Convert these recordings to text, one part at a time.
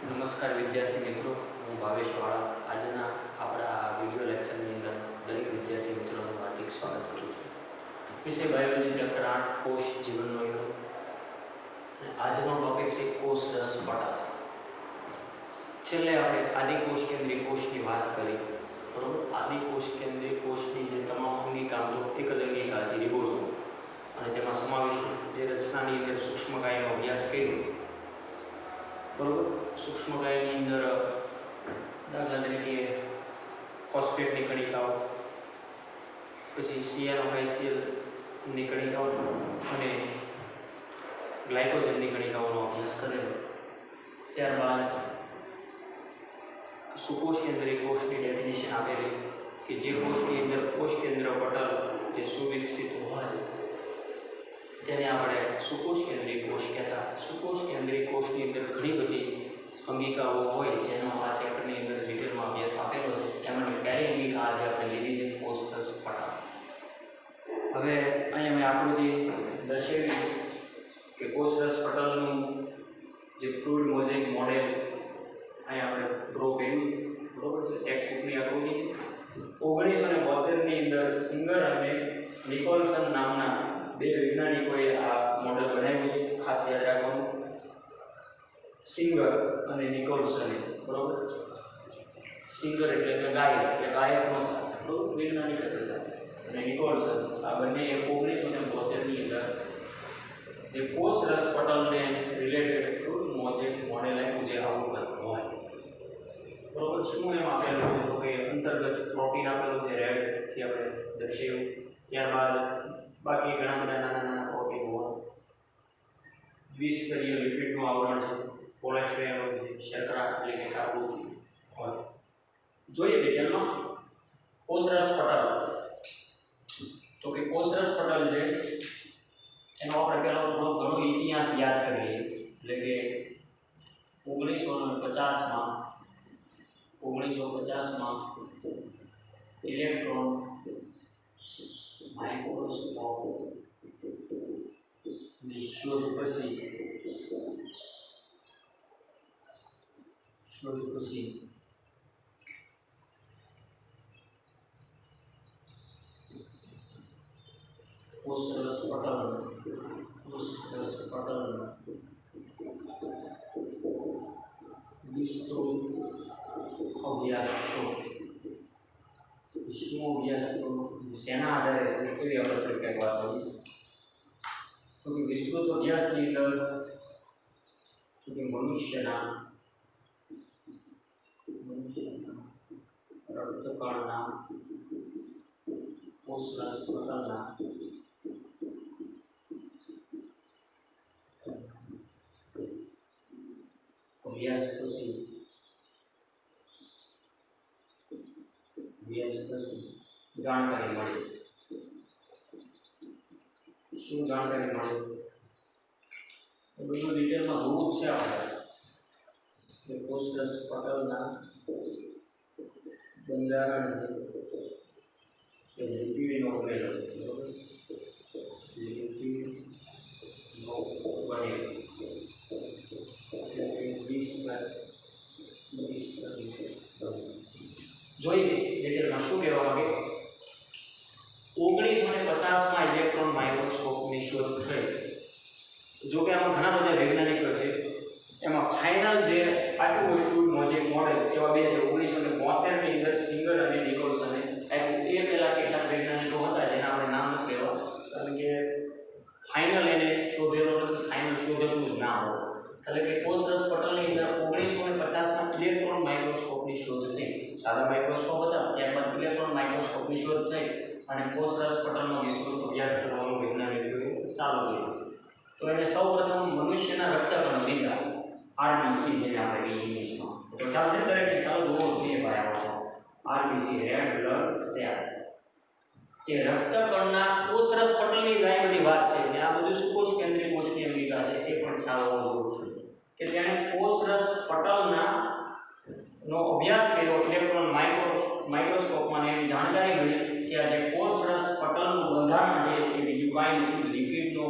નમસ્કાર વિદ્યાર્થી મિત્રો, હું ભાવેશ વાળા આજના આપણા વિડિયો લેક્ચરની અંદર દરેક વિદ્યાર્થી મિત્રોનું હાર્દિક સ્વાગત કરું છું. વિષય બાયોલોજી ચેપ્ટર 8 કોષ જીવનનો એકમ. આજનો ટોપિક છે કોષ રસ પટલ. છેલ્લે આપણે આદિકોષ કેન્દ્રીય કોષની વાત કરી, બરોબર. આદિકોષ કેન્દ્રીય કોષની જે તમામ અંગિકા તો એક જ અંગિકા હતી, રિબોઝોમ, અને તેમાં સમાવિષ્ટ જે રચનાની અંદર સૂક્ષ્મકાયનો અભ્યાસ કર્યો, બરોબર. સૂક્ષ્મકાયની અંદર દાખલા તરીકે ફોસ્ફેટની કણિકાઓ, પછી ClHClની કણિકાઓ અને ગ્લાયકોજનની કણિકાઓનો અભ્યાસ કરેલો. ત્યારબાદ સુકોષ કેન્દ્રીય કોષની ડેફિનેશન આપેલી કે જે કોષની અંદર કોષ કેન્દ્ર પટલ એ સુવિકસિત હોય તેને આપણે સુકોષ કેન્દ્રીય કોષ કહેતા. સુકોષ કેન્દ્રીય કોષની અંદર ઘણી બધી અંગિકાઓ હોય જેનો આ ચેપ્ટરની અંદર ડિટેલમાં અભ્યાસ આપેલો છે. એમાંની પહેલી અંગિકા આજે આપણે લીધી છે કોષ રસ પટલ. હવે અહીંયા મેં આકૃતિ દર્શાવી કે કોષ રસ પટલનું જે ફ્લુઇડ મોઝેઇક મોડેલ અહીંયા આપણે ડ્રો કર્યું, બરોબર છે. ટેક્સ્ટબુકની આકૃતિ 1972ની અંદર સિંગર અને નિકોલસન નામના બે વૈજ્ઞાનિકોએ આ મોડેલ બનાવ્યું છે. ખાસ યાદ રાખવાનું, સિંગર અને નિકોલસને, બરોબર. સિંગર એટલે કે ગાયક, એટલે ગાયકનો બરોબર વૈજ્ઞાનિક જ હતા, અને નિકોલસન આ બંને 1972ની અંદર જે કોષ રસ પટલને રિલેટેડ ફ્લુઇડ મોઝેઇક મોડેલ આપ્યું જે આવું કંઈક હોય, બરોબર. શું એમ આપેલું છે તો કે અંતર્ગત પ્રોટીન આપેલું છે, રેડથી આપણે દર્શાવ્યું. ત્યારબાદ બાકી ઘણા બધા નાના નાના પ્રોટીન હોય, દ્વિસ્તરીય લિપિડનું આવરણ છે, કોલેસ્ટ્રોલ છે, શર્કરા એટલે કે કાર્બોદિત હોય. જોઈએ ડિટેલમાં કોષ રસ પટલ. તો કે કોષ રસ પટલ છે એનો આપણે પહેલો થોડો ઘણો ઇતિહાસ યાદ કરીએ. એટલે કે 1950માં ઇલેક્ટ્રોન માઇક્રોસ્કોપની શોધ પછી કોષ રસ પટલ વિસ્તૃત અભ્યાસ તો વિશ્વનો અભ્યાસ તો શેના આધારે કેવી આપણે કંઈક વાત કરીએ તો કે વિસ્તૃત અભ્યાસની અંદર તો કે મનુષ્યના રક્તકણના કોષ રસ પટલના અભ્યાસ પછી જાણકારી મળી. શું જાણકારી મળી એ બધું ડિટેલમાં જોવું જ છે આપણે. કે કોષ રસ પટલના બંધારણ કે લિપિડનો બનેલો, બરોબર. લિપિડનો બનેલો જોઈએ ડિટેલમાં શું કહેવા માંગે. 1950માં ઇલેક્ટ્રોન માઇક્રોસ્કોપની શોધ થઈ. જો કે આમાં ઘણા બધા વૈજ્ઞાનિકો છે, એમાં ફાઇનલ જે આપ્યું ફ્લુઇડ મોઝેઇક મોડેલ એવા બે છે. 1972ની અંદર સિંગર અને નિકોલસને આપ્યું. એ પહેલાં કેટલાક વૈજ્ઞાનિકો હતા જેના આપણે નામ નથી લેવા, કારણ કે ફાઇનલ એને શોધેલો નથી, ફાઇનલ શોધેલું જ ના હોય. એટલે કે કોષ રસ પટલની અંદર 1950માં ઇલેક્ટ્રોન માઇક્રોસ્કોપની શોધ થઈ. સાદા માઇક્રોસ્કોપ હતા, ત્યારબાદ ઇલેક્ટ્રોન માઇક્રોસ્કોપની શોધ થઈ અને કોષ રસ પટલનો વિસ્તૃત અભ્યાસ કરવાનું વૈજ્ઞાનિકોએ ચાલુ કર્યું. તો એને સૌપ્રથમ મનુષ્યના રક્તકણ લીધા, RBC જેને આપણે કહીએ ઇંગ્લિશમાં. તો ચાલશે દરેકને ખ્યાલ હોવો જોઈએ ભાઈ આપણો. RBC રેડ બ્લડ સેલ એ રક્તકણના કોષ રસ પટલની જ આ બધી વાત છે. અને આ બધું સુકોષ કેન્દ્રીય કોષની અંગિકા છે, એ પણ ખ્યાલ હોવો જોઈએ કે તેણે કોષ રસ પટલના નો અભ્યાસ કર્યો ઇલેક્ટ્રોન માઇક્રોસ્કોપમાં. એની જાણકારી મળી કે આ જે કોષ રસ પટલનું બંધારણ છે એ બીજું કાંઈ નથી, લિપિડનો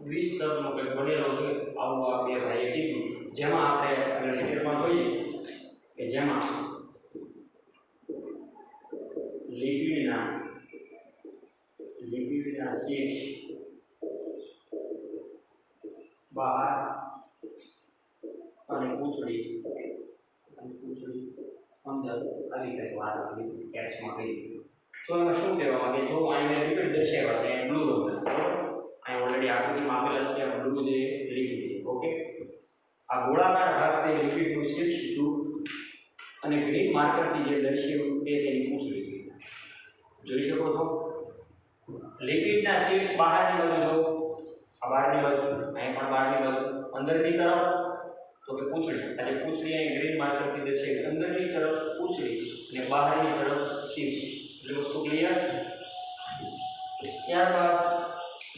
દ્વિસ્તરનો કંઈક બનેલો છે. આવું આ બે ભાઈએ કીધું, જેમાં આપણે ડિટેલમાં જોઈએ જેમાં લિપિડના શીર્ષ બહાર અને પૂંછડી અંદર આવી કઈ વાત આપણી ટેક્સ્ટમાં કરી. તો એમાં શું કહેવા માંગે, જો અહીંયા લિપિડ દર્શાવ્યા છે બ્લુ રંગના, અહીંયા ઓલરેડી આકૃતિમાં આપેલા છે બ્લુ જે લિપિડ છે. ઓકે, આ ગોળાકાર ભાગ છે લિપિડનું શીર્ષ જૂથ અને ગ્રીન માર્કરથી જે દર્શાવ્યું તે તેની પૂંછડી છે. જોઈ શકો છો લિપિડના શીર્ષ બહારની બાજુ, જો આ બહારની બાજુ, અહીં પણ બહારની બાજુ, અંદરની તરફ તો કે પૂંછડી. આ જે પૂંછડી અહીં ગ્રીન માર્કરથી દર્શાવી, અંદરની તરફ પૂંછડી અને બહારની તરફ શીર્ષ. એટલે વસ્તુ ક્લિયર. ત્યારબાદ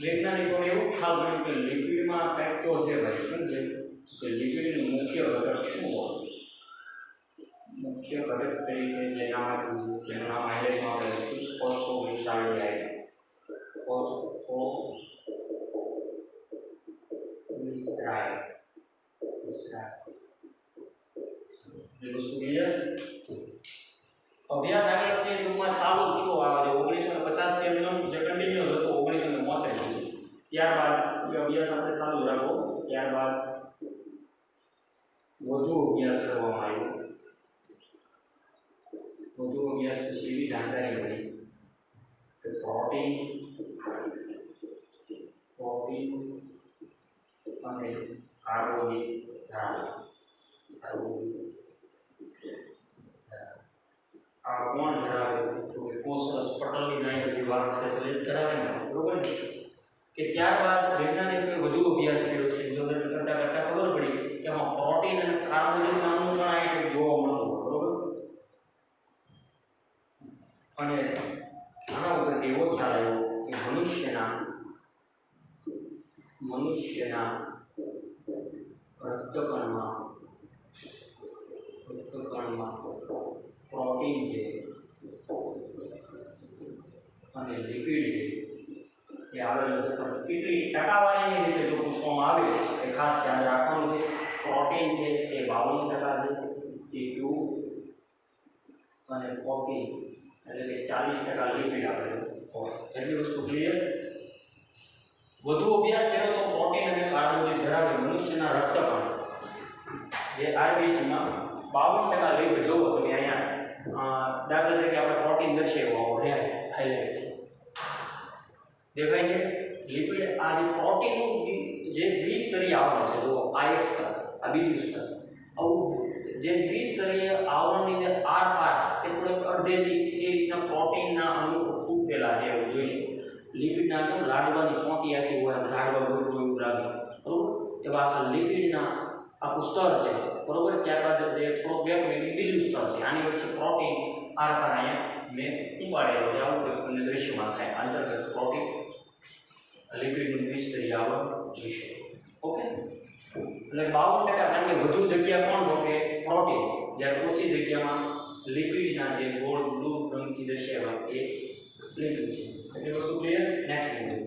વૈજ્ઞાનિકોને એવું ખ્યાલ પડ્યું કે લિપિડમાં કંઈક તો છે ભાઈ. શું છે કે લિપિડનું મુખ્ય ઘટક શું હોય? મુખ્ય ઘટક તરીકે જેનું નામ હાઇલાઇટમાં આપણે લખ્યું ફોસ્ફોગ્લિસરાઇડ. એ વસ્તુ ક્લિયર. અભ્યાસ આગળ છે ટૂંકમાં ચાલુ થયો આ જે 1950 થી એમનો જે કન્ટિન્યુઅસ હતો 1973 સુધી. ત્યારબાદ એ અભ્યાસ આપણે ચાલુ રાખો. ત્યારબાદ વધુ અભ્યાસ કરવામાં આવ્યો. વધુ અભ્યાસ પછી એવી જાણકારી મળી કે પ્રોટીન અને કાર્બોહાઈડ્રેટ આ કોણ ધરાવે? તો કે કોષરસ પટલની લાઈન બધી વાત છે તો એ ધરાવે ને, બરોબર ને? કે ત્યારબાદ વૈજ્ઞાનિકોએ વધુ અભ્યાસ કર્યો છે. જો કરતા ખબર પડી કે આમાં પ્રોટીન અને કાર્બોહાઈડ્રેટ નામનું પણ આ એક જોવા મળતું, બરોબર? અને આના ઉપરથી એવો ખ્યાલ આવ્યો કે મનુષ્યના રક્તકણમાં પ્રોટીન છે અને લિપિડ છે એ આવેલું છે. પણ કેટલી ટકાવારીની રીતે જો પૂછવામાં આવે એ ખાસ યાદ રાખવાનું છે. પ્રોટીન છે એ 52% છે, T2 અને 14 એટલે કે 40% લિપિડ આવેલું હોય. એટલી વસ્તુ ક્લિયર. વધુ અભ્યાસ કર્યો તો પ્રોટીન અને કાર્બોહાઈડ્રેટ ધરાવે મનુષ્યના રક્તકણ જે આરબીસીમાં 52% લિપિડ. જોવો તમે અહીંયા દાખલા તરીકે આપણે પ્રોટીન દર્શાવ્યો રેડ હાઇલાઇટ છે, દેખાય છે લિપિડ. આ જે પ્રોટીનનું જે દ્વિસ્તરીય આવરણ છે, જો આ એક સ્તર, આ બીજું સ્તર, આવું જે દ્વિસ્તરીય આવરણની અંદર આર કે થોડેક અડધેથી એ રીતના પ્રોટીનના અણુ ઉગેલા છે એવું જોઈ શકો. લિપિડના કેમ લાડવાની ચોંકી આખી હોય, લાડવા ગોઠવું એવું લાગે, બરોબર? એવા આખા લિપિડના આખું સ્તર છે, બરોબર? ત્યારબાદ જે થોડો ગેપ હોય બીજું સ્તર છે. આની વચ્ચે પ્રોટીન આર અહીંયા મેં ઉપાડેલો છે, આવું તમને દૃશ્યમાન થાય. અંતર્ગત પ્રોટીન લિપિડનું દ્વિસ્તરીય આવરણ જોઈ શકો. ઓકે, એટલે 52%, કારણ કે વધુ જગ્યા કોણ તો કે પ્રોટીન, જ્યારે ઓછી જગ્યામાં લિપિડના જે ગોળ બ્લુ રંગથી દર્શાવ્યા એ લિપિડ છે. એટલી વસ્તુ ક્લિયર. નેક્સ્ટ મુદ્દો,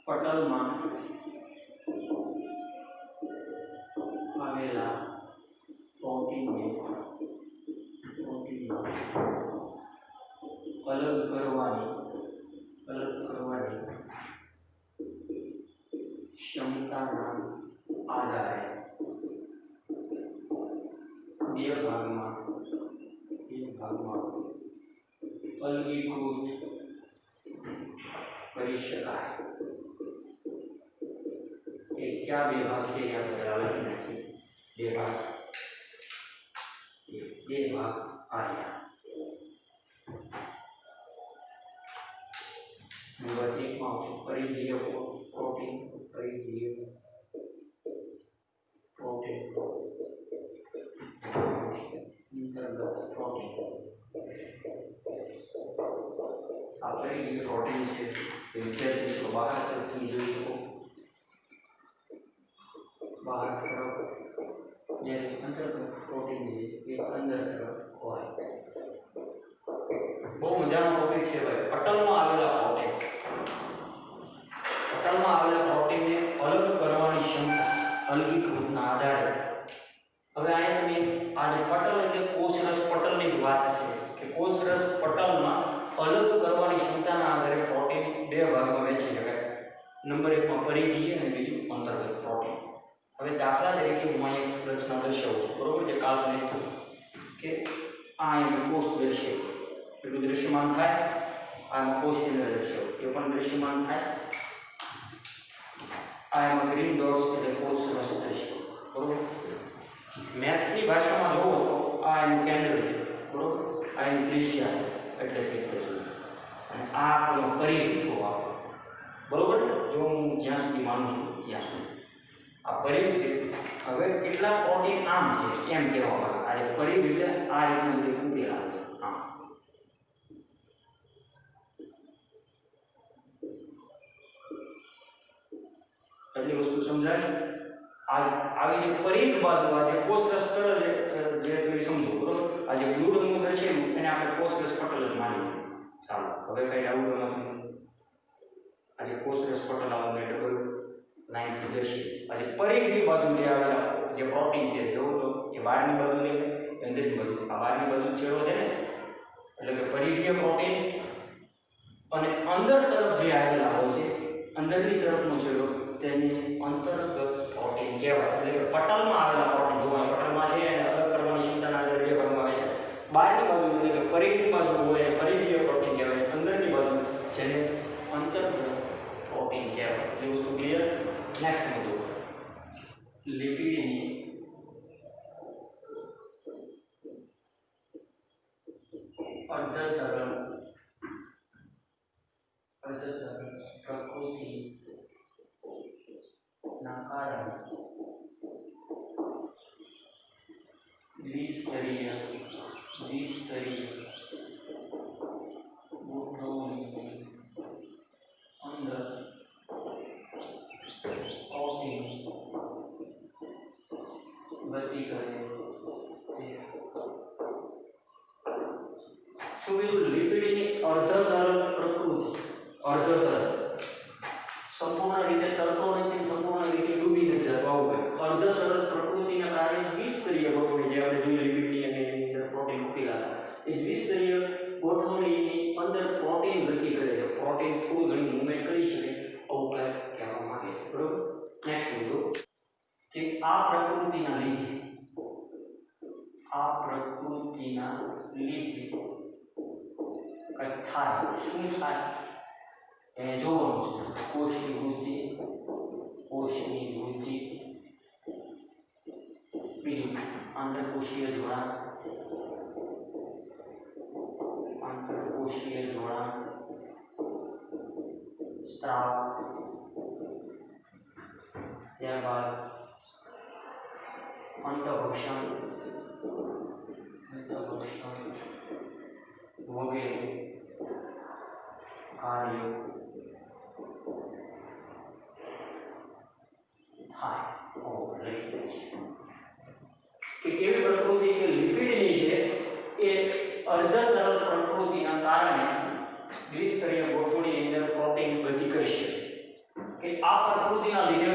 પટલમાં આવેલા પ્રોટીનને અલગ કરવાની ક્ષમતાના આધારે બે ભાગમાં અલગીકૃત કરી શકાય. એ ક્યાં બે ભાગ છે એ આપણે લખી નાખીએ. બે ભાગ આયા. નંબર 1 માં પરિધીય પ્રોટીન, અંતર્ગત પ્રોટીન. આ પરિધીય પ્રોટીન છે એ વિદ્યાર્થીઓ બહાર તરફથી જોઈ શકો. બહાર તરફ જ્યારે અંતર્ગત પ્રોટીન છે એ અંદર તરફ હોય. બહુ મજાનો ટોપિક છે ભાઈ. પટલમાં આવેલા પ્રોટીનને અલગ કરવાની ક્ષમતા અલગીકૃતના આધારે પટલ એટલે કોષરસ પટલની જ વાત છે કે કોષરસ પટલમાં અલગ કરવાની ક્ષમતાના આધારે પ્રોટીન બે ભાગમાં વહેંચી શકાય. નંબર 1 માં પરિઘીય અને બીજું અંતર્ગત પ્રોટીન. હવે દાખલા તરીકે હું અહીં એક રચના દર્શાવું છું, બરોબર, જે કાલ્પનિક કે આ અહીં કોષ દર્શાવ્યું, એટલું દૃશ્યમાન થાય. આ કોષની અંદર દર્શાવ્યું, એ પણ દૃશ્યમાન થાય. આ એમાં ગ્રીન ડોટ્સ એટલે કોષરસ દર્શાવ્યું, બરોબર. મેથ્સની ભાષામાં જોવો તો આ એનું કેન્દ્ર છે, બરોબર, આ એની ત્રિજ્યા એટલે થઈ છે, અને આ એનો પરિઘ જોવા, બરોબર. જો હું જ્યાં સુધી માનું છું ત્યાં સુધી આ પરિઘ છે. હવે કેટલા પ્રોટીન આમ છે એમ કહેવામાં આવે. આ પરિઘ એટલે આ રીતનું જે ઉકેલા છે, આમ. એટલી વસ્તુ સમજાય. આવી જે પરિઘ બાજુ આ જે કોષરસ પટલ જે તમે સમજો, બરોબર. આ જે બ્લુ રંગનું દર્શાવ્યું એને આપણે કોષરસ પટલ જ માની. ચાલો હવે કઈ ડાઉટ નથી. આ જે કોષરસ પટલ આવું ડબલ લાઈનથી દર્શાવ્યું. આ જે પરિઘની બાજુ જે આવેલા જે પ્રોટીન છે જેવો તો એ બહારની બાજુ લે, અંદરની બાજુ. આ બહારની બાજુ છેડો છે ને, એટલે કે પરિઘીય પ્રોટીન. અને અંદર તરફ જે આવેલા હોય છે, અંદરની તરફનો છેડો, તેને અંતર્ગત પ્રોટીન કહેવાય. એટલે કે પટલમાં આવેલા પ્રોટીન જોવા, પટલમાં છે અને અલગ કરવાની ક્ષમતાના આધારે બે ભાગમાં આવે છે. બહારની બાજુ એટલે કે પરિઘની બાજુ હોય પરિઘીય પ્રોટીન કહેવાય. અંદરની બાજુ જેને અંતર્ગત પ્રોટીન કહેવાય. એટલે વસ્તુ ક્લિયર. નેક્સ્ટ મુદ્દો, લિપિડની અર્ધતરલ પ્રકૃતિ ના કારણે દ્વિસ્તરીય ગોઠવણીની અંદર પ્રોટીન ગતિ કરે છે. શું કીધું? લિપિડની અર્ધતરલ પ્રકૃતિ. અર્ધતરલ સંપૂર્ણ રીતે તરતો નથી, સંપૂર્ણ રીતે ડૂબી નથી જતો, આવું કંઈક. અર્ધતરલ પ્રકૃતિના કારણે દ્વિસ્તરીય ગોઠવણી, જે આપણે જોઈ લિપિડની અને એની અંદર પ્રોટીન મૂકેલા હતા, એ દ્વિસ્તરીય ગોઠવણીની અંદર પ્રોટીન ગતિ કરે છે. પ્રોટીન થોડી ઘણી મૂવમેન્ટ કરી શકે, આવું કંઈક કહેવામાં આવે છે, બરોબર. નેક્સ્ટ મુદ્દો કે આ પ્રકૃતિના લીધે કંઈક થાય. શું થાય એ જોવાનું છે. કોષની વૃદ્ધિ, બીજું આંતરકોષીય જોડાણ, સ્ત્રાવ, ત્યારબાદ અંતઃભક્ષણ વગેરે કાર્યો થાય. કે કેવી પ્રકૃતિ કે લિપિડની છે એ અર્ધતરલ પ્રકૃતિના કારણે દ્વિસ્તરીય ગોઠવણીની અંદર પ્રોટીન ગતિ કરી શકે. કે આ પ્રકૃતિના લીધે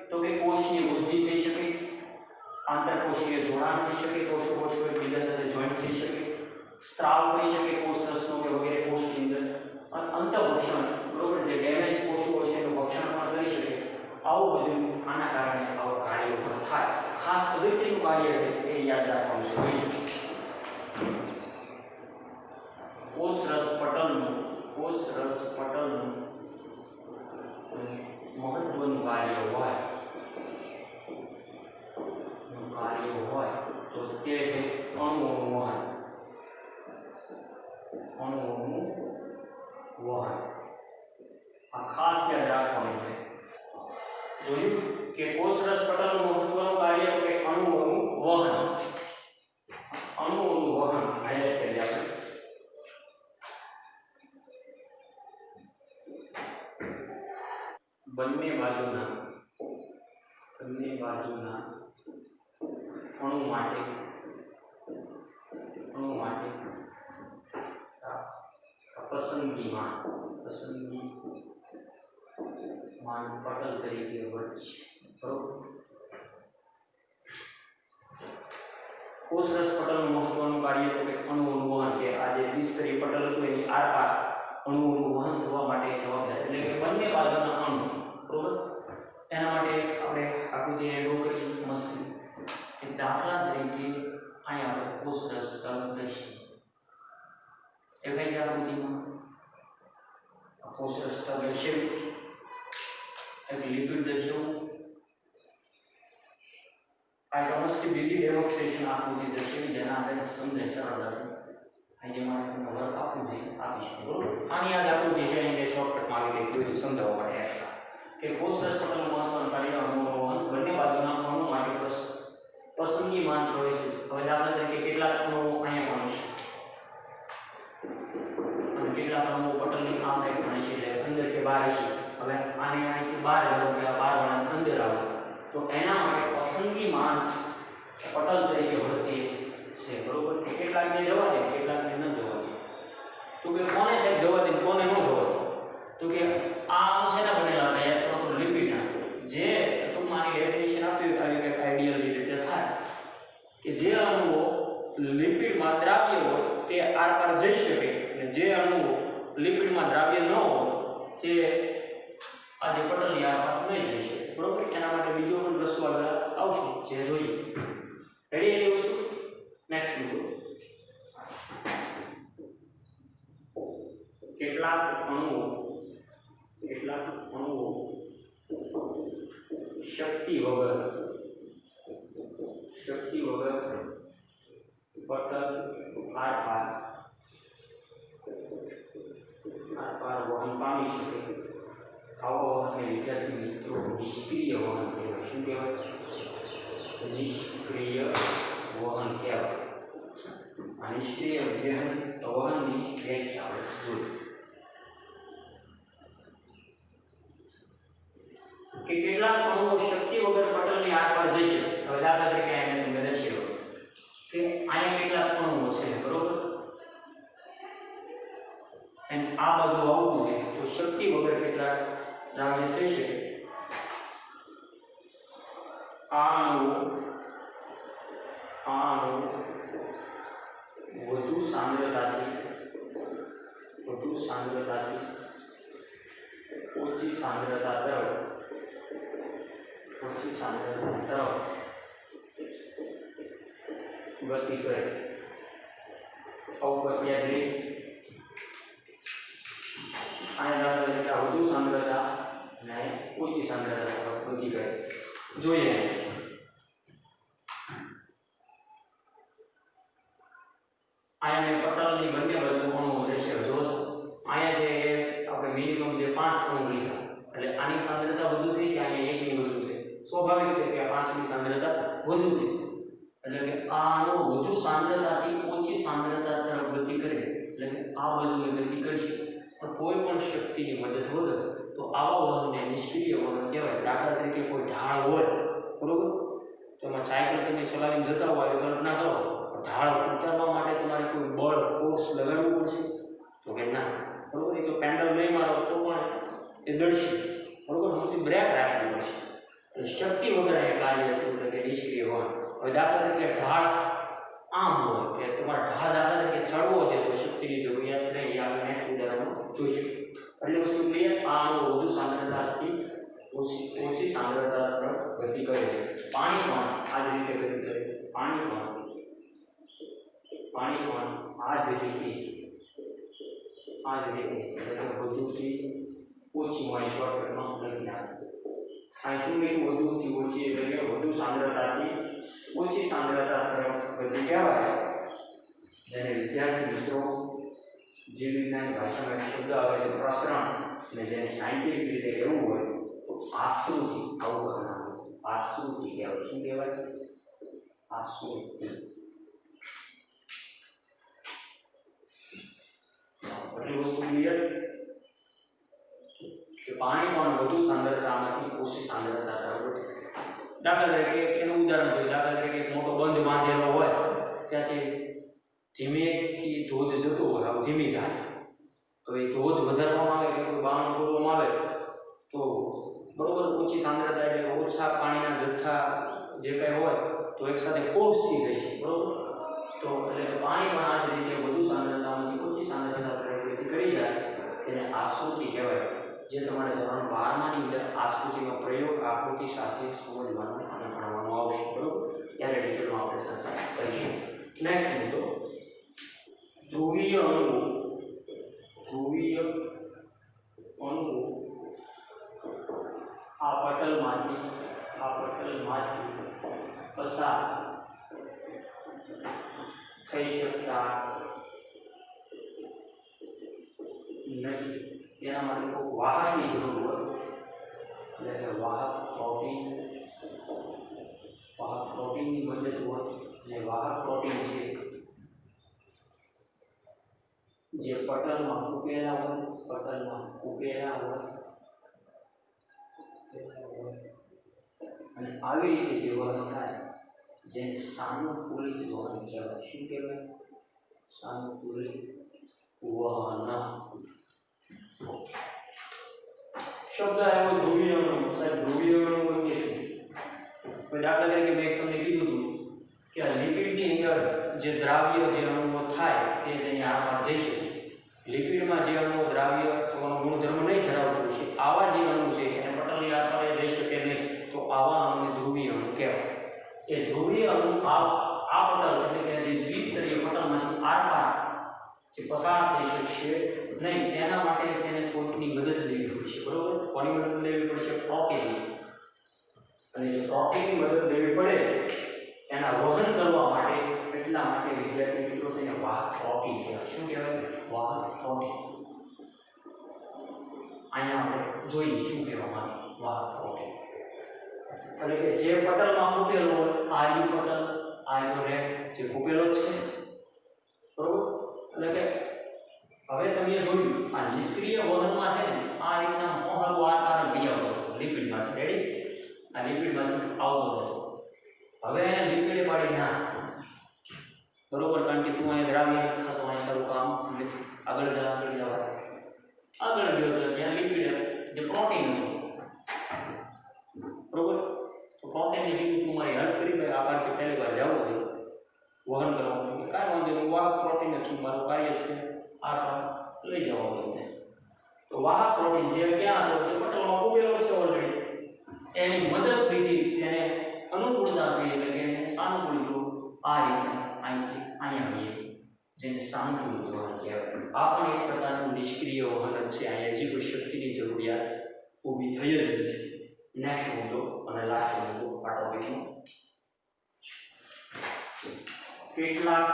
તો કે કોષની વૃદ્ધિ થઈ શકે, આંતરકોષીય જોડાણ થઈ શકે, કોષો એકબીજા સાથે જોઈન્ટ થઈ શકે, સ્ત્રાવ કરી શકે કોષરસનો કે વગેરે કોષની અંદર, અને અંતઃભક્ષણ, બરોબર, જે ડેમેજ કોષો છે એનું ભક્ષણ પણ કરી શકે. આવું બધું આના કારણે આવા કાર્યો પણ થાય. ખાસ અગત્યનું કાર્ય છે એ યાદ રાખવાનું છે. કોષરસ પટલનું મહત્વનું કાર્ય હોય તો તે છે અણુઓનું વહન. આ ખાસ યાદ રાખવાનું છે. જોયું કે કોષરસ પટલનું મહત્વનું કાર્ય કે અણુઓનું વહન. હાઇલાઇટ કરી આપણે. બંને બાજુના અણુ માટે પસંદગીમાં પટલ તરીકે વર્તે છે. કોષરસ પટલનું મહત્વનું કાર્ય તો કે અણુઓનું વહન, કે આ જે દ્વિસ્તરીય પટલ હતું એની આરપાર અણુઓનું વહન થવા માટે જવાબદાર, એટલે કે બંને બાજુના અણુ, બરોબર. એના માટે આપણે આકૃતિને ડ્રો કરી મસ્તી. એક દાખલા તરીકે અહીંયા આપણે કોષરસ તલ દર્શીએ. દેખાય છે આકૃતિમાં? કોષરસ તલ દર્શાવ્યું, એક લિપિડ દર્શાવ્યું. આ મસ્તી બીજી ડેમોન્સ્ટ્રેશન આકૃતિ દર્શાવી જેના આપણે સમજે સરળતાથી. અહીંયા મારે તમને વર્ક આપવું જોઈએ, આપીશું, બરોબર. આની આ જ આકૃતિ છે, એને શોર્ટકટમાં આવી કંઈક દોરી સમજાવવા માટે એક્સ્ટ્રા, કે કોષરસ પટલનું મહત્વનું કાર્ય અણુઓનું વહન, બંને બાજુના અણુ માટે પસંદગીમાન પ્રવેશ. હવે દાખલા તરીકે કેટલાક અણુઓ અહીંયા ભણે છે અને કેટલાક અણુઓ પટલની આ સાઈડ ભણે છે, એટલે અંદર કે બહાર છે. હવે આને અહીંથી બહાર જાઓ કે આ બહાર વાળા અંદર આવો, તો એના માટે પસંદગીમાન પટલ તરીકે વર્તે છે, બરોબર. કે કેટલાકને જવા દે, કેટલાકને ન જવા દે. તો કે કોને સાહેબ જવા દે, કોને ન જવા દે? તો કે આ અણુ શેના બનેલા હતા? એક તો લિપિડના, જે ટૂંકમાં આની ડેફિનેશન આપ્યું કે આવી કંઈક આઈડિયલ રીતે થાય કે જે અણુઓ લિપિડમાં દ્રાવ્ય હોય તે આરપાર જઈ શકે, અને જે અણુઓ લિપિડમાં દ્રાવ્ય ન હોય તે આ જે પટલની આરપાર નહીં જઈ શકે, બરોબર. એના માટે બીજો પણ વસ્તુ આગળ આવશે જે જોઈએ. રેડી એની વસ્તુ? નેક્સ્ટ જુઓ. કેટલાક અણુઓ શક્તિ વગર પટલ આરપાર વહન પામી શકે. આવા વહનને વિદ્યાર્થી મિત્રો નિષ્ક્રિય વહન કહેવાય. શું કહેવાય? નિષ્ક્રિય વહન કહેવાય. આ નિષ્ક્રિય વહનની વ્યાખ્યા આપણે જોઈએ કે કેટલાક અણુઓ શક્તિ વગર પટલની આરપાર જઈ શકે. હવે દાખલા તરીકે અહીંયા તમને દર્શાવ્યો કે અહીંયા કેટલાક અણુઓ છે, બરોબર. અને આ બાજુ આવવું છે તો શક્તિ વગર કેટલાક દ્રાવ્ય થઈ શકે. આ અણુ વધુ સાંદ્રતાથી ઓછી સાંદ્રતા તરફ ગતિ કરે. યાદ રહી. આના દાખલા તરીકે વધુ સાંદ્રતા અને ઓછી સાંદ્રતા તરફ ગતિ કરે. જોઈએ અહીંયા મેં પટલની બંને બાજુ અણુઓ દર્શાવ્યો. જો અહીંયા છે આપણે મિનિમમ જે 5 અણુ લીધા, એટલે આની સાંદ્રતા વધુ થઈ કે અહીંયા 1 ની વધુ થઈ? સ્વાભાવિક છે કે આ 5 ની સાંદ્રતા વધુ થઈ, એટલે કે આ અણુ વધુ સાંદ્રતાથી ઓછી સાંદ્રતા તરફ ગતિ કરે, એટલે કે આ બાજુ એ ગતિ કરશે. પણ કોઈ પણ શક્તિની મદદ વગર, તો આવા વહનને નિષ્ક્રિય વહન કહેવાય. દાખલા તરીકે કોઈ ઢાળ હોય, બરોબર, તો એમાં સાયકલ તમે ચલાવીને જતા હોય, કલ્પના કરો ઢાળ ઉતારવા માટે તમારે કોઈ બળ ફોર્સ લગાડવું પડશે? તો કે ના, બરોબર. એ તો પેન્ડલ નહીં મારો તો પણ એ દળશે, બરોબર. હું બ્રેક રાખવી પડશે. એટલે શક્તિ વગર એ કાર્ય છે, એટલે કે નિષ્ક્રિય વહન. હવે દાખલા તરીકે ઢાળ આમ હોય કે તમારે ઢાળ દાખલા તરીકે ચડવો છે તો શક્તિની જરૂરિયાત નહીં. આપણે નેક્સ્ટ ઉદાહરણ જોઈશું. એટલે વસ્તુ ક્લિયર. આ અણુ વધુ સાંદ્રતાથી ઓછી સાંદ્રતા તરફ ગતિ કરે છે. પાણી પણ આ જ રીતે ગતિ કરે. પાણી પણ આ જ રીતે વધુથી ઓછી હોય. શોર્ટકટમાં લખી નાખે. આ શું મેં વધુથી ઓછી એટલે કે વધુ સાંદ્રતાથી ઓછી સાંદ્રતા તરફ ગતિ કહેવાય. જેને વિદ્યાર્થી મિત્રો જીવવિજ્ઞાનની ભાષામાં એક શબ્દ આવે છે પ્રસરણ, અને જેને સાયન્ટિફિક રીતે કહેવું હોય તો આશ્રુતિ. આવું કરવાનું આશ્રુતિ કહેવાય. શું કહેવાય? આશ્રુતિ. એટલી વસ્તુ ક્લિયર કે પાણી પણ વધુ સાંદ્રતામાંથી ઓછી સાંદ્રતા તરફ વધે. દાખલા તરીકે એનું ઉદાહરણ જોઈએ. દાખલા તરીકે એક મોટો બંધ બાંધેલો હોય, ત્યાંથી ધીમેથી ધોધ જતો હોય, આવું ધીમી ધાર. તો એ ધોધ વધારવામાં આવે કે કોઈ બાવણ ખોલવામાં આવે તો બરોબર ઓછી સાંદ્રતા એટલે ઓછા પાણીના જથ્થા જે કંઈ હોય તો એકસાથે ફોર્સથી જશે, બરોબર. તો એટલે પાણી પણ આ જ રીતે વધુ સાંદ્રતામાંથી ઓછી સાંદ્રતા પ્રવૃત્તિ કરી જાય તેને આશ્રુતિ કહેવાય, જે તમારે ધોરણ 12 ની અંદર આશ્રુતિનો પ્રયોગ આકૃતિ સાથે સમજવાનું અને ભણવાનું આવશે, બરોબર? ત્યારે ડિટેલમાં આપણે ચર્ચા કરીશું. નેક્સ્ટ મુદ્દો ધ્રુવીય અણુઓ. ધ્રુવીય અણુઓ આ પટલમાંથી પસાર થઈ શકતા નથી. તેના માટે કોઈ વાહકની જરૂર હોય, એટલે કે વાહક પ્રોટીનની મદદ હોય. અને વાહક પ્રોટીન છે જે પટલમાં ઉકેલા હોય અને આવી રીતે જે વહન થાય જેને સાનુકૂલિત વહન કહેવાય. શું કહેવાય? સાનુકૂલિત વહન. શબ્દ આવ્યો ધ્રુવીય અણુ. સાહેબ ધ્રુવીય અણુ એટલે શું? દાખલા તરીકે મેં તમને કીધું હતું કે લિપિડની અંદર જે દ્રાવ્ય જે અણુઓ થાય તે તેની આરપાર જઈ શકે. લિપિડમાં જે અણુઓ દ્રાવ્ય થવાનો ગુણધર્મ નહીં ધરાવતું છે આવા જે અણુ છે એને પટલની આરપાર જઈ શકે નહીં, તો આવા અણુને ધ્રુવીય અણુ કહેવાય. એ ધ્રુવીય અણુ આ પટલ એટલે કે જે દ્વિસ્તરીય પટલમાંથી આરપાર જે પસાર થઈ શકશે નહીં, તેના માટે તેને કોઈકની મદદ લેવી પડશે, બરોબર? કોની મદદ લેવી પડશે? પ્રોટીનની. અને જે પ્રોટીનની મદદ લેવી પડે એના વહન કરવા માટે, એટલા માટે વિદ્યાર્થી મિત્રો તેને વાહક પ્રોટીન કહેવાય. શું કહેવાય? વાહક પ્રોટીન. અહીંયા આપણે જોઈએ શું કહેવામાં આવે વાહક પ્રોટીન. એટલે કે જે પટલમાં મૂકેલો હોય આર્યુ પટલ, આર્યુ રેડ જે મૂકેલો જ છે, બરોબર? એટલે કે હવે તમે જોયું આ નિષ્ક્રિય વહનમાં છે ને આ રીતના મોહર આરપાર લઈ આવતો હતો લિપિડમાંથી. રેડી? આ લિપિડમાંથી આવતો હતો. હવે એને લિપિડે પાડી ના, બરોબર? કારણ કે તું અહીંયા દ્રાવ્ય નથી થતો, અહીંયા તારું કામ નથી. આગળ ગયો તો ત્યાં લિપિડ જે પ્રોટીન હતું, બરોબર? તો પ્રોટીનની લીધું તું મારી હેલ્પ કરી ભાઈ, આ પારથી પહેલી વાર જવું હોય વહન કરવાનું, કાંઈ વાંધો નહીં, વાહક પ્રોટીન જ છું, મારું કાર્ય છે આ લઈ જવાનું તમને. તો વાહક પ્રોટીન જે ક્યાં હતો તે પટલમાં ઉભેલો છે ઓલરેડી, એની મદદ લીધી, તેને અનુકૂળતા થઈ એટલે કે એને સાનુકૂળ આ રીતે અહીંથી અહીંયા આવીએ, જેને સાનુકૂળ વહન કહેવાય. આ પણ એક પ્રકારનું નિષ્ક્રિય વહન જ છે. અહીંયા હજી કોઈ શક્તિની જરૂરિયાત ઊભી થઈ જ નથી. નેક્સ્ટ મુદ્દો અને લાસ્ટ મુદ્દો આ ટોપિકનો, કેટલાક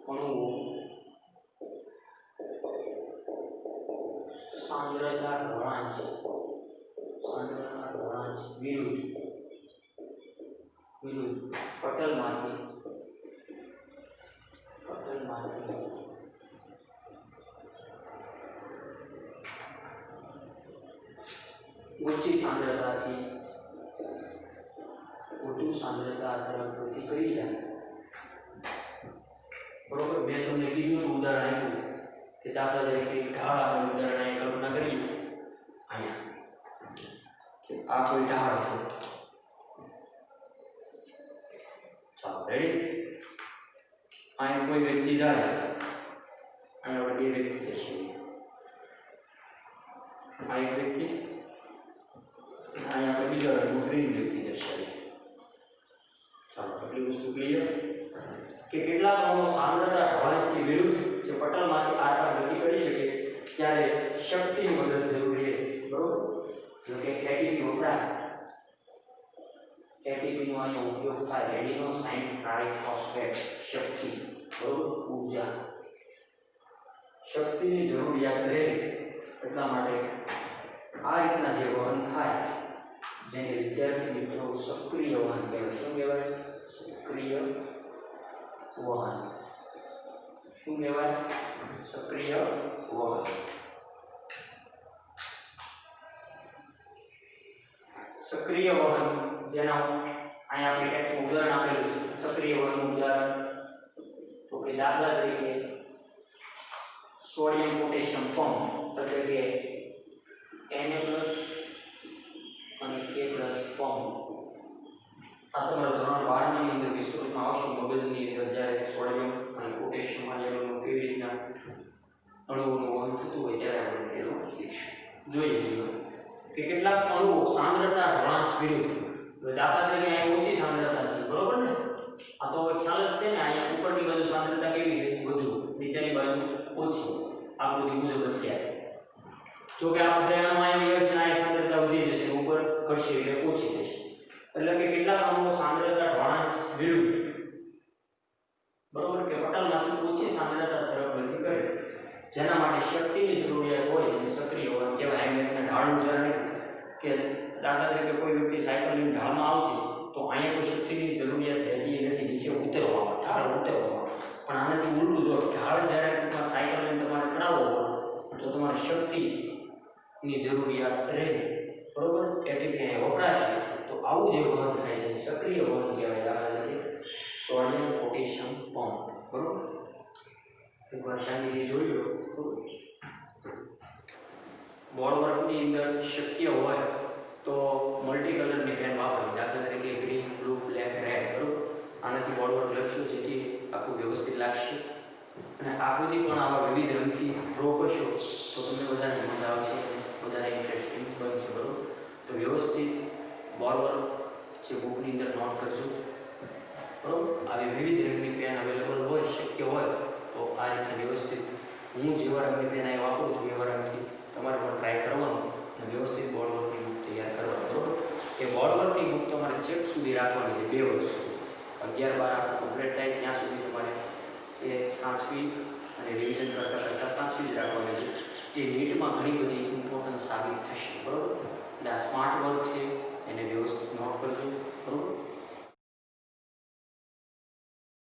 અણુઓ સાંદ્રતા ઢોળાંચ વિરુદ્ધ પટલમાંથી ઓછી સાંદ્રતાથી વધુ સાંદ્રતા તરફ વૃદ્ધિ કરી જાય, બરોબર? મેં તમને કીધું હતું ઉદાહરણ આપ્યું કે દાખલા તરીકે ઢાળ આપણે ઉદાહરણ અહીં કલ્પના કરીએ. અહીંયા કે આ કોઈ ઢાળ હતો, ચાલો રેડી? અહીં કોઈ વ્યક્તિ જાય, અહીં આપણે બે વ્યક્તિ દર્શાવીએ. આ એક વ્યક્તિ, અહીં આપણે બીજા ગ્રીન વ્યક્તિ દર્શાવીએ. ચાલો એટલી વસ્તુ ક્લિયર કે કેટલાક અણુઓ સાંદ્રતા ઢોળાંચની વિરુદ્ધ જે પટલમાંથી આરપાર ગતિ કરી શકે ત્યારે શક્તિની મદદ જરૂરી છે, બરોબર? જો કે એટીપી વપરાય, એટીપીનો અહીંયા ઉપયોગ થાય, એડિનોસાઇન ટ્રાઇફોસ્ફેટ, શક્તિ, બરોબર? ઊર્જા, શક્તિની જરૂરિયાત રહે, એટલા માટે આ રીતના જે વહન થાય જેને વિદ્યાર્થી મિત્રો સક્રિય વહન કહેવાય. શું કહેવાય? સક્રિય વહન. શું કહેવાય? સક્રિય વહન. સક્રિય વહન જેના અહીંયા આપણે ટેક્સ્ટમાં ઉદાહરણ આપેલું છે. સક્રિય વહનનું ઉદાહરણ તો કે દાખલા તરીકે સોડિયમ પોટેશિયમ પંપ, એટલે કે Na+ અને K+ પંપ. આ તમારા ધોરણ 12 ની અંદર વિસ્તૃતમાં આવશે મગજની અંદર જ્યારે સોડિયમ અને પોટેશિયમ આયનોનું કેવી રીતના અણુઓનું વહન થતું હોય ત્યારે આપણે તેનું શીખશું. જોઈએ કે કેટલાક અણુઓ સાંદ્રતા ઢોળાંશ વિરુદ્ધ, દાખલા તરીકે અહીંયા ઓછી સાંદ્રતા છે, બરોબર ને? આ તો ખ્યાલ જ છે ને, અહીંયા ઉપરની બાજુ સાંદ્રતા કેવી છે? વધુ, નીચેની બાજુ ઓછી. આકૃતિ મુજબ અત્યારે જો કે આ બધા અણુઓ છે આ સાંદ્રતા વધી જશે, ઉપર ઘટશે એટલે ઓછી થશે. એટલે કે કેટલાક અણુઓ સાંદ્રતા ઢોળાંશ વિરુદ્ધ, બરોબર, કે પટલમાંથી ઓછી સાંદ્રતા તરફ ગતિ કરે, જેના માટે શક્તિની જરૂરિયાત હોય અને સક્રિય હોય કહેવાય. એમ એને ઢાળનું ઉદાહરણ કે દાખલા તરીકે કોઈ વ્યક્તિ સાયકલની ઢાળમાં આવશે તો અહીંયા કોઈ શક્તિની જરૂરિયાત રહેતી નથી નીચે ઉતરવામાં, ઢાળ ઉતરવામાં. પણ આનાથી ઉલટું, જો ઢાળ જ્યારે ટૂંકમાં સાયકલ લઈને તમારે ચડાવવો હોય તો તમારે શક્તિની જરૂરિયાત રહે, બરોબર, એટલે કે વપરાશે. તો આવું જે વહન થાય છે સક્રિય વહન કહેવાય. દાખલા તરીકે સોડિયમ પોટેશિયમ પંપ, બરોબર. એકવાર શાંતિથી જોઈ લો. બોર્ડ વર્કની અંદર શક્ય હોય તો મલ્ટી કલરની પેન વાપરવી. દાખલા તરીકે ગ્રીન, બ્લુ, બ્લેક, રેડ, બરોબર. આનાથી બોર્ડ વર્ક લખશું જેથી આખું વ્યવસ્થિત લાગશે. અને આકૃતિ પણ આવા વિવિધ રંગથી ડ્રો કરશો તો તમને બધાને મજા આવશે, વધારે ઇન્ટરેસ્ટિંગ બનશે, બરોબર. તો વ્યવસ્થિત બોર્ડ વર્ક જે બુકની અંદર નોટ કરજો, બરોબર. આવી વિવિધ રંગની પેન અવેલેબલ હોય, શક્ય હોય તો આ રીતે વ્યવસ્થિત હું જેવા રંગની પેન અહીં વાપરું છું એવા રંગથી તમારે પણ ટ્રાય કરવાનું અને વ્યવસ્થિત બોર્ડ વર્કની બુક તૈયાર કરવાની, બરોબર. એ બોર્ડ વર્કની બુક તમારે ચેક સુધી રાખવાની છે 2 વર્ષ સુધી. 11-12 આખું કમ્પ્લીટ થાય ત્યાં સુધી તમારે એ સાચવી અને રિવિઝન કરતાં સાચવી જ રાખવાની છે. એ નીટમાં ઘણી બધી ઇમ્પોર્ટન્સ સાબિત થશે, બરોબર. એટલે આ સ્માર્ટ વર્ક છે